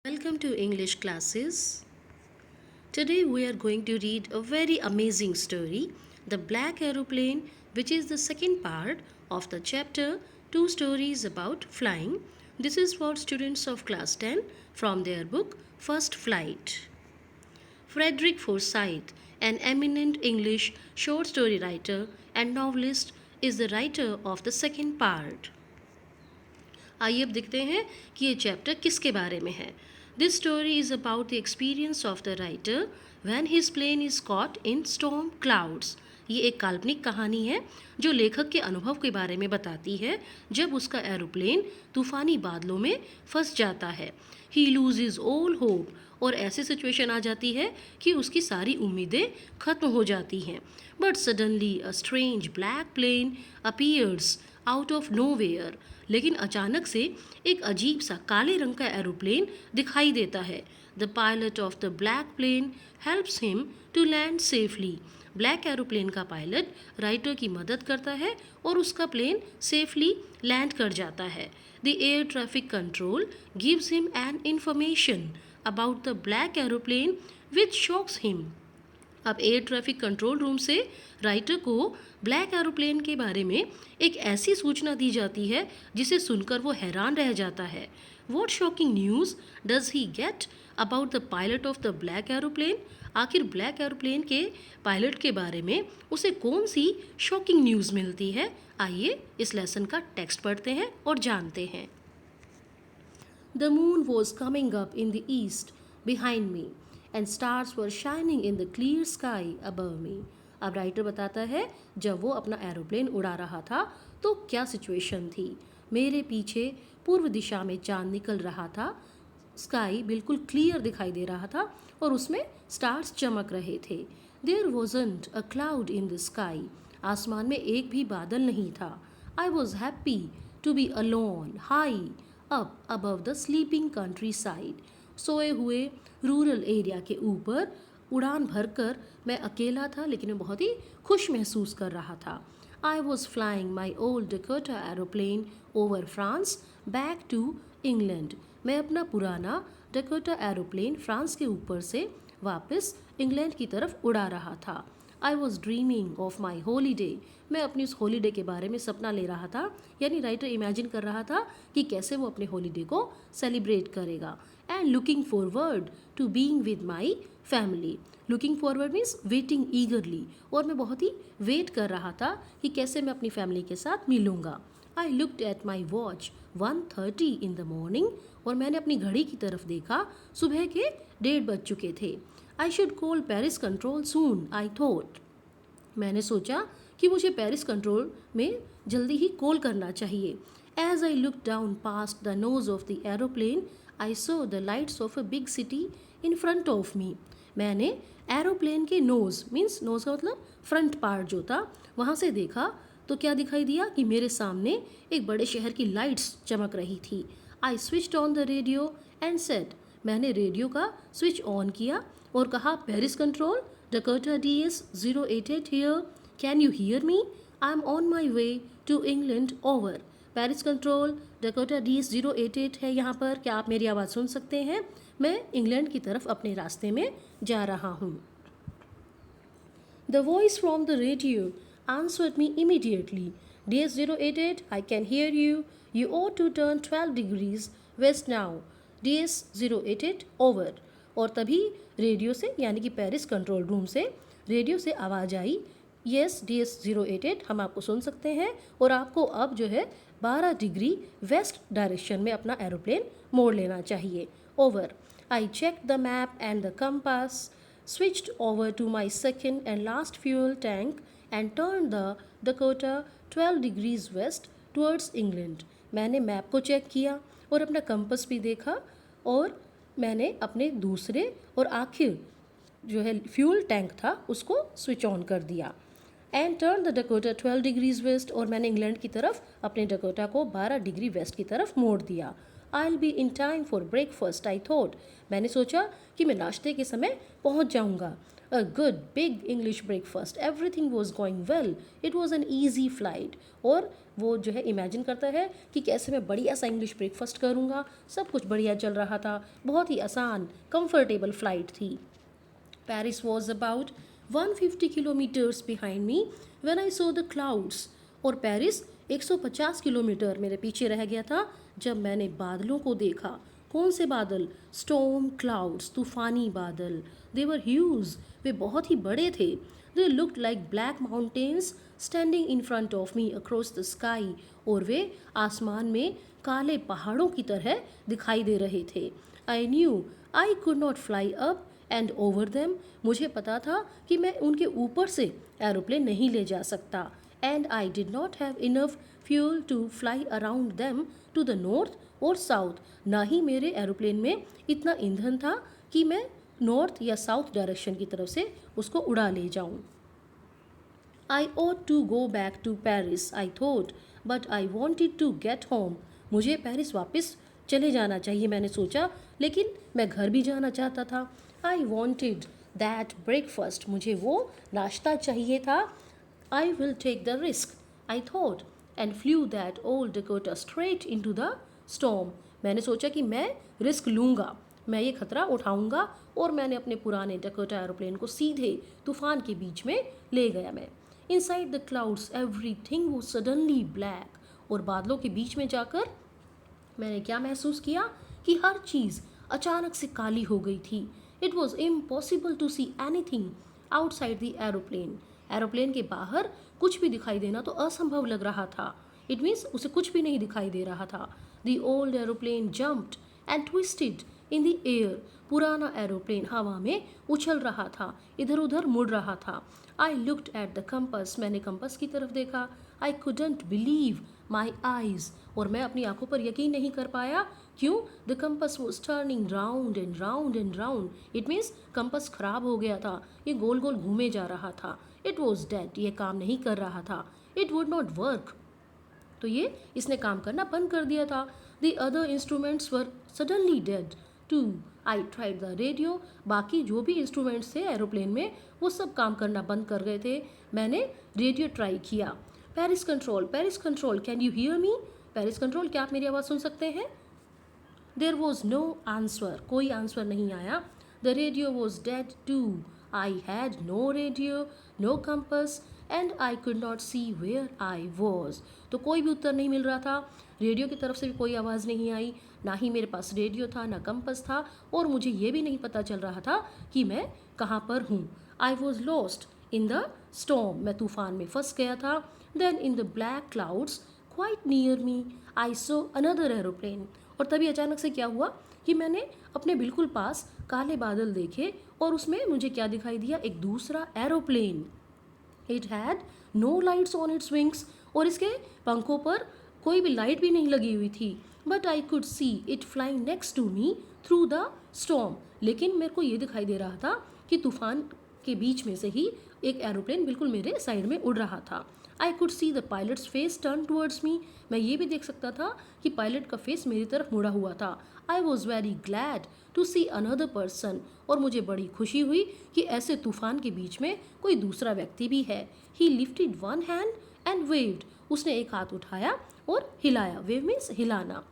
Welcome to English classes. Today we are going to read a very amazing story, The Black Aeroplane, which is the second part of the chapter Two Stories About Flying. This is for students of class 10 from their book First Flight. Frederick Forsyth, an eminent English short story writer and novelist, is the writer of the second part. आइए अब देखते हैं कि ये chapter किसके बारे में है. This story is about the experience of the writer when his plane is caught in storm clouds. ये एक काल्पनिक कहानी है जो लेखक के अनुभव के बारे में बताती है जब उसका एरोप्लेन तूफानी बादलों में फंस जाता है. ही लूज इज ऑल होप, और ऐसी सिचुएशन आ जाती है कि उसकी सारी उम्मीदें खत्म हो जाती हैं. But suddenly a strange black plane appears out of nowhere. लेकिन अचानक से एक अजीब सा काले रंग का एरोप्लेन दिखाई देता है. The pilot of the black plane helps him to land safely. Black aeroplane का पायलट राइटर की मदद करता है और उसका प्लेन सेफली लैंड कर जाता है. The air traffic control gives him an information about the black aeroplane which shocks him. अब एयर ट्रैफिक कंट्रोल रूम से राइटर को ब्लैक एरोप्लेन के बारे में एक ऐसी सूचना दी जाती है जिसे सुनकर वो हैरान रह जाता है. What shocking news does he get about the pilot of the black aeroplane. आखिर ब्लैक एरोप्लेन के पायलट के बारे में उसे कौन सी शॉकिंग न्यूज़ मिलती है. आइए इस लेसन का टेक्स्ट पढ़ते हैं और जानते हैं. The moon was coming up in the east behind me and stars were shining in the clear sky above me. अब राइटर बताता है जब वो अपना एरोप्लेन उड़ा रहा था तो क्या सिचुएशन थी. मेरे पीछे पूर्व दिशा में चांद निकल रहा था. स्काई बिल्कुल क्लियर दिखाई दे रहा था और उसमें स्टार्स चमक रहे थे. There wasn't a cloud in the sky. आसमान में एक भी बादल नहीं था. I was happy to be alone high up above the sleeping countryside. सोए हुए रूरल एरिया के ऊपर उड़ान भरकर मैं अकेला था लेकिन मैं बहुत ही खुश महसूस कर रहा था. I was flying my old Dakota aeroplane over France back to England. मैं अपना पुराना डकोटा एरोप्लेन फ्रांस के ऊपर से वापस इंग्लैंड की तरफ उड़ा रहा था. I was dreaming of my holiday. मैं अपनी उस हॉलीडे के बारे में सपना ले रहा था, यानी राइटर इमेजिन कर रहा था कि कैसे वो अपने हॉलीडे को सेलिब्रेट करेगा. And looking forward to being with my family. Looking forward means waiting eagerly, और मैं बहुत ही वेट कर रहा था कि कैसे मैं अपनी फैमिली के साथ मिलूँगा. I looked at my watch 1:30 in the morning. और मैंने अपनी घड़ी की तरफ देखा, सुबह के 1:30 बज चुके थे. I should call Paris control soon I thought. मैंने सोचा कि मुझे पेरिस कंट्रोल में जल्दी ही कॉल करना चाहिए. As I look down past the nose of the aeroplane I saw the lights of a big city in front of me. मैंने aeroplane के नोज मीन्स नोज का मतलब फ्रंट पार्ट जो था वहाँ से देखा तो क्या दिखाई दिया कि मेरे सामने एक बड़े शहर की लाइट्स चमक रही थी. I switched on the radio and said. मैंने रेडियो का स्विच ऑन किया और कहा, Paris control Dakota DS 088 here, can you hear me. I am on my way to England over. Paris control Dakota DS 088 है यहाँ पर, क्या आप मेरी आवाज़ सुन सकते हैं. मैं इंग्लैंड की तरफ अपने रास्ते में जा रहा हूँ. The voice from the radio answered me immediately. DS 088, I can hear you. You ought to turn 12 degrees west now. DS 088 over. और तभी रेडियो से यानी कि पेरिस कंट्रोल रूम से रेडियो से आवाज़ आई, यस DS 088, हम आपको सुन सकते हैं और आपको अब जो है 12 डिग्री वेस्ट डायरेक्शन में अपना एरोप्लेन मोड़ लेना चाहिए. Over. I check the map and the compass, switched over to my second and last fuel tank and turned the Dakota 12 degrees west towards England. मैंने मैप को चेक किया और अपना कंपस भी देखा और मैंने अपने दूसरे और आखिर जो है फ्यूल टैंक था उसको स्विच ऑन कर दिया. And turn the Dakota 12 degrees west, और मैंने इंग्लैंड की तरफ अपने डकोटा को 12 डिग्री वेस्ट की तरफ मोड़ दिया. I will be in time for breakfast I thought. मैंने सोचा कि मैं नाश्ते के समय पहुंच जाऊंगा. A good big English breakfast. Everything was going well. It was an easy flight. और वो जो है इमेजिन करता है कि कैसे मैं बढ़िया सा इंग्लिश ब्रेकफास्ट करूँगा. सब कुछ बढ़िया चल रहा था. बहुत ही आसान कंफर्टेबल फ्लाइट थी. Paris was about 150 kilometers behind me when I saw the clouds. और पेरिस 150 किलोमीटर मेरे पीछे रह गया था जब मैंने बादलों को देखा. कौन से बादल? स्टॉर्म क्लाउड्स, तूफानी बादल. दे वर ह्यूज, वे बहुत ही बड़े थे. They looked like black mountains standing in front of me across the sky. और वे आसमान में काले पहाड़ों की तरह दिखाई दे रहे थे. I knew I could not fly up and over them. मुझे पता था कि मैं उनके ऊपर से एरोप्लेन नहीं ले जा सकता. And I did not have enough fuel to fly around them to the north और साउथ. ना ही मेरे एरोप्लेन में इतना ईंधन था कि मैं नॉर्थ या साउथ डायरेक्शन की तरफ से उसको उड़ा ले जाऊं. I ought to go back to Paris, I thought, but I wanted to get home. मुझे पेरिस वापस चले जाना चाहिए मैंने सोचा, लेकिन मैं घर भी जाना चाहता था. I wanted that breakfast. मुझे वो नाश्ता चाहिए था. I will take the risk, I thought, and flew that old Dakota straight into the storm. मैंने सोचा कि मैं रिस्क लूँगा, मैं ये खतरा उठाऊंगा, और मैंने अपने पुराने डकोटा एरोप्लेन को सीधे तूफान के बीच में ले गया. मैं inside the clouds everything was suddenly black. और बादलों के बीच में जाकर मैंने क्या महसूस किया कि हर चीज़ अचानक से काली हो गई थी. It was impossible to see anything outside the aeroplane. Aeroplane के बाहर कुछ भी दिखाई देना तो असंभव लग रहा था. इट मीन्स उसे कुछ भी नहीं दिखाई दे रहा था. The old aeroplane jumped and twisted in the air. पुराना एरोप्लेन हवा में उछल रहा था, इधर उधर मुड़ रहा था. I looked at the compass. मैंने कंपस की तरफ देखा. I couldn't believe my eyes. और मैं अपनी आंखों पर यकीन नहीं कर पाया. क्यों? The compass was turning round and round and round. It means compass खराब हो गया था, ये गोल गोल घूमे जा रहा था. इट वॉज डेड, ये काम नहीं कर रहा था. इट वुड नॉट वर्क, तो ये इसने काम करना बंद कर दिया था. The other instruments were suddenly dead too. I tried the radio. बाकी जो भी इंस्ट्रूमेंट्स थे एरोप्लेन में वो सब काम करना बंद कर गए थे. मैंने रेडियो ट्राई किया. Paris control, can you hear me? Paris control, क्या आप मेरी आवाज़ सुन सकते हैं? देयर वॉज नो आंसर, कोई आंसर नहीं आया. The radio was dead too. I had no radio, no compass, and I could not see where I was. तो कोई भी उत्तर नहीं मिल रहा था. रेडियो की तरफ से भी कोई आवाज़ नहीं आई, ना ही मेरे पास रेडियो था, ना कंपस था, और मुझे ये भी नहीं पता चल रहा था कि मैं कहाँ पर हूँ. I was lost in the storm. मैं तूफान में फंस गया था. Then in the black clouds quite near me I saw another aeroplane. और तभी अचानक से क्या हुआ कि मैंने अपने बिल्कुल पास काले बादल देखे, और उसमें मुझे क्या दिखाई दिया? एक दूसरा aeroplane. It had no lights on its wings. और इसके पंखों पर कोई भी लाइट भी नहीं लगी हुई थी. But I could see it flying next to me through the storm. लेकिन मेरे को ये दिखाई दे रहा था कि तूफान के बीच में से ही एक एरोप्लेन बिल्कुल मेरे साइड में उड़ रहा था. आई could see the pilots face turn towards me. मैं ये भी देख सकता था कि पायलट का फेस मेरी तरफ मुड़ा हुआ था. I was very glad to see another person. और मुझे बड़ी खुशी हुई कि ऐसे तूफान के बीच में कोई दूसरा व्यक्ति भी है. ही lifted one hand and waived. उसने एक हाथ उठाया और हिलाया. वेव मीन्स हिलाना.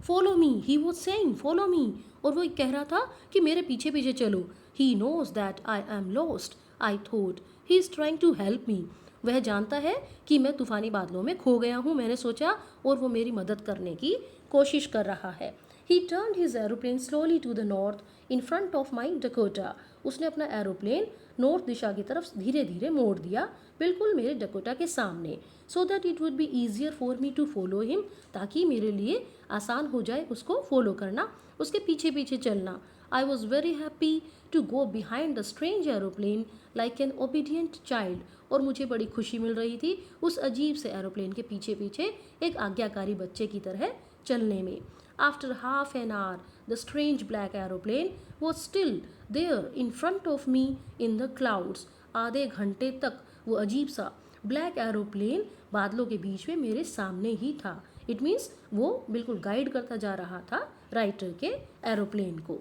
Follow me, he was saying follow me. और वो कह रहा था कि मेरे पीछे पीछे चलो. He knows that I am lost, I thought. He is trying to help me. वह जानता है कि मैं तूफानी बादलों में खो गया हूँ, मैंने सोचा, और वो मेरी मदद करने की कोशिश कर रहा है. He turn his aeroplane slowly to the north in front of my Dakota. उसने अपना एरोप्लेन नॉर्थ दिशा की तरफ धीरे धीरे मोड़ दिया, बिल्कुल मेरे डकोटा के सामने. So that it would be easier for me to follow him. ताकि मेरे लिए आसान हो जाए उसको फॉलो करना, उसके पीछे पीछे चलना. I was very happy to go behind the strange aeroplane like an obedient child. और मुझे बड़ी खुशी मिल रही थी उस अजीब से एरोप्लेन के पीछे पीछे एक आज्ञाकारी बच्चे की तरह चलने में. After half an hour the strange black aeroplane was still there in front of me in the clouds. आधे घंटे तक वो अजीब सा ब्लैक एरोप्लेन बादलों के बीच में मेरे सामने ही था. इट मीन्स वो बिल्कुल गाइड करता जा रहा था राइटर के एरोप्लेन को.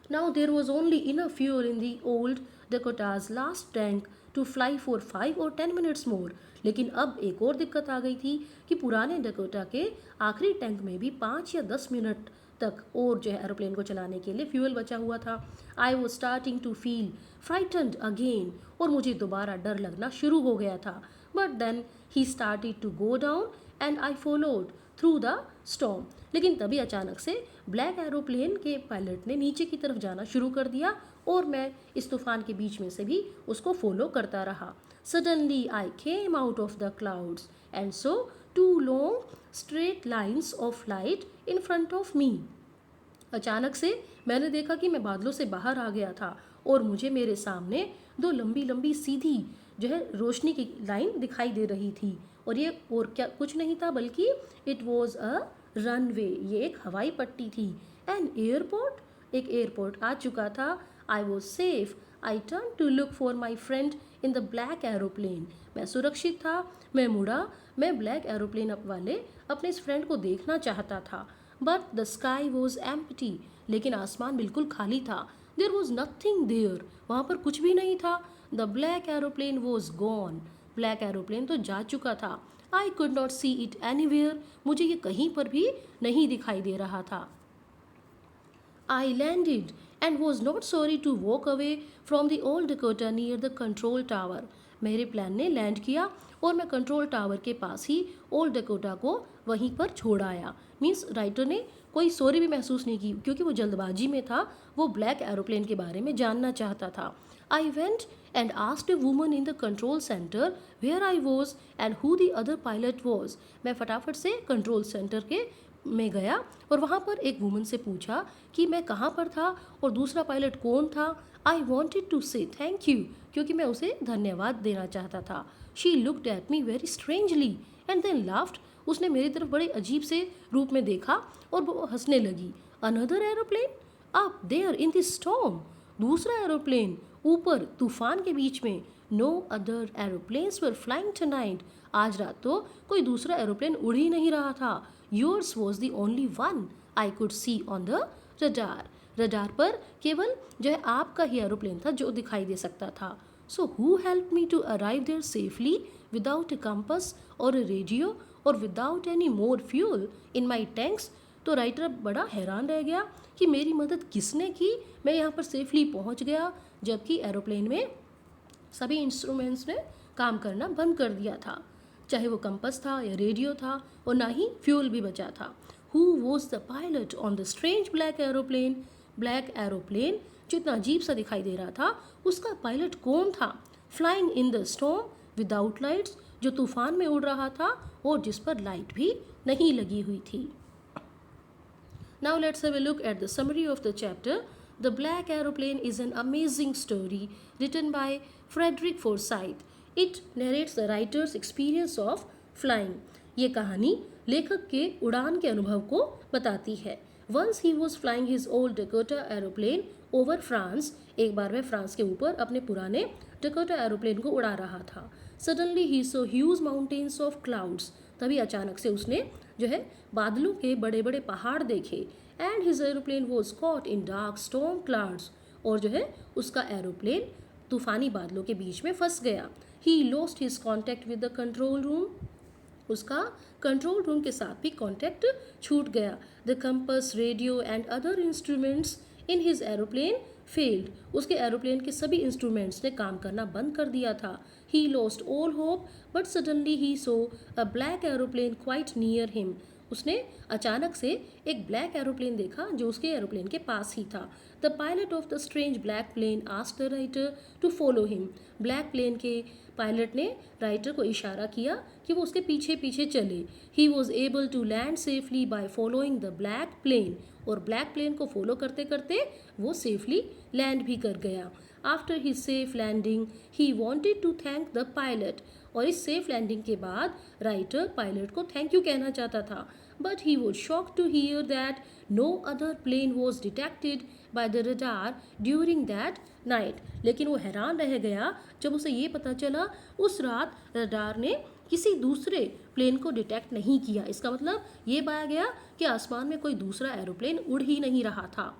Now there was only enough fuel in the old Dakota's last tank to fly for 5 or 10 minutes more. लेकिन अब एक और दिक्कत आ गई थी कि पुराने डकोटा के आखिरी टैंक में भी 5 या 10 मिनट तक और जो है एरोप्लेन को चलाने के लिए फ्यूल बचा हुआ था. I was starting to feel frightened again, और मुझे दोबारा डर लगना शुरू हो गया था. But then he started to go down and I followed through the storm. लेकिन तभी अचानक से ब्लैक एरोप्लेन के पायलट ने नीचे की तरफ जाना शुरू कर दिया और मैं इस तूफान के बीच में से भी उसको फॉलो करता रहा. Suddenly I came out of the clouds and so 2 long straight lines of light in front of मी. अचानक से मैंने देखा कि मैं बादलों से बाहर आ गया था और मुझे मेरे सामने 2 लंबी सीधी जो है रोशनी की लाइन दिखाई दे रही थी. और ये और क्या कुछ नहीं था बल्कि इट वॉज अ रनवे, ये एक हवाई पट्टी थी. एन एयरपोर्ट, एक एयरपोर्ट आ चुका था. I was safe. I turn to look for my friend in the black aeroplane. मैं सुरक्षित था. मैं मुड़ा. मैं ब्लैक एरोप्लेन वाले अपने इस फ्रेंड को देखना चाहता था. But the sky was empty, लेकिन आसमान बिल्कुल खाली था. देयर वॉज नथिंग देयर, वहाँ पर कुछ भी नहीं था. The black aeroplane was gone, black aeroplane तो जा चुका था. आई could not see it anywhere, मुझे ये कहीं पर भी नहीं दिखाई दे रहा था. I landed and was not sorry to walk away from the old Dakota near the control tower. मेरे प्लान ने लैंड किया और मैं कंट्रोल टावर के पास ही ओल्ड डकोटा को वहीं पर छोड़ आया. मीन्स राइटर ने कोई सॉरी भी महसूस नहीं की क्योंकि वो जल्दबाजी में था. वो ब्लैक एरोप्लेन के बारे में जानना चाहता था. I went and asked a woman in the control center where I was and who the other pilot was. मैं फटाफट से कंट्रोल सेंटर के में गया और वहाँ पर एक वुमन से पूछा कि मैं कहाँ पर था और दूसरा पायलट कौन था. I wanted to say thank you, क्योंकि मैं उसे धन्यवाद देना चाहता था. She looked at me very strangely and then laughed. उसने मेरी तरफ बड़े अजीब से रूप में देखा और वो हंसने लगी. Another aeroplane up there in this storm, दूसरा एरोप्लेन ऊपर तूफान के बीच में. No other aeroplanes were flying tonight, आज रात तो कोई दूसरा एरोप्लेन उड़ ही नहीं रहा था. Yours was the only one I could C on the radar, radar पर केवल जो है आपका ही एरोप्लेन था जो दिखाई दे सकता था. So who help me to arrive there safely without a compass और अ रेडियो और without any more fuel in my tanks. तो राइटर बड़ा हैरान रह गया कि मेरी मदद किसने की. मैं यहाँ पर सेफली पहुँच गया जबकि एरोप्लेन में सभी इंस्ट्रूमेंट्स ने काम करना बंद कर दिया था, चाहे वो कंपस था या रेडियो था, और ना ही फ्यूल भी बचा था. Who was the pilot on the strange black aeroplane, black aeroplane जो इतना अजीब सा दिखाई दे रहा था उसका पायलट कौन था. Flying in the storm without lights, जो तूफान में उड़ रहा था और जिस पर लाइट भी नहीं लगी हुई थी. Now let's have a look at the summary of the chapter. The Black Aeroplane is an amazing story written by Frederick Forsyth. It narrates the writer's experience of flying. ये कहानी लेखक के उड़ान के अनुभव को बताती है. Once he was flying his old Dakota aeroplane over France. एक बार वह फ्रांस के ऊपर अपने पुराने Dakota एरोप्लेन को उड़ा रहा था. Suddenly he saw huge mountains of clouds. तभी अचानक से उसने जो है बादलों के बड़े बड़े पहाड़ देखे. And his aeroplane was caught in dark storm clouds, और जो है उसका एरोप्लेन तूफानी बादलों के बीच में फंस गया. He lost his contact with the control room, उसका कंट्रोल रूम के साथ भी कॉन्टैक्ट छूट गया. The compass, radio and other instruments in his aeroplane failed, उसके एरोप्लेन के सभी इंस्ट्रूमेंट्स ने काम करना बंद कर दिया था. He lost all hope but suddenly he so a black aeroplane quite near him, उसने अचानक से एक ब्लैक एरोप्लेन देखा जो उसके एरोप्लेन के पास ही था. The pilot of the strange black plane asked the writer to follow him, black plane के पायलट ने राइटर को इशारा किया कि वो उसके पीछे पीछे चले. He was able to land safely by following the black plane, और ब्लैक प्लेन को फॉलो करते करते वो सेफली लैंड भी कर गया. After his safe landing he wanted to thank the pilot, और इस सेफ लैंडिंग के बाद राइटर पायलट को थैंक यू कहना चाहता था. But he was shock to hear that no other plane was detected by the radar during that night. लेकिन वो हैरान रह गया जब उसे ये पता चला उस रात रडार ने किसी दूसरे प्लेन को डिटेक्ट नहीं किया. इसका मतलब ये पाया गया कि आसमान में कोई दूसरा एरोप्लेन उड़ ही नहीं रहा था.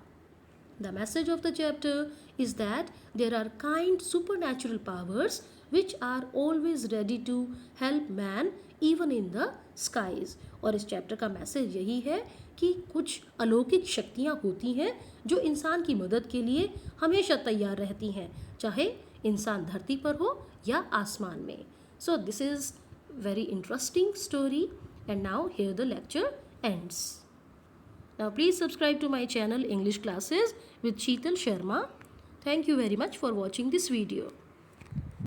The message of the chapter is that there are kind supernatural powers which are always ready to help man even in the skies. और इस चैप्टर का मैसेज यही है कि कुछ अलौकिक शक्तियाँ होती हैं जो इंसान की मदद के लिए हमेशा तैयार रहती हैं, चाहे इंसान धरती पर हो या आसमान में. So this is very interesting story, and now here the lecture ends. Now please subscribe to my channel English Classes with Sheetal Sharma. Thank you very much for watching this video.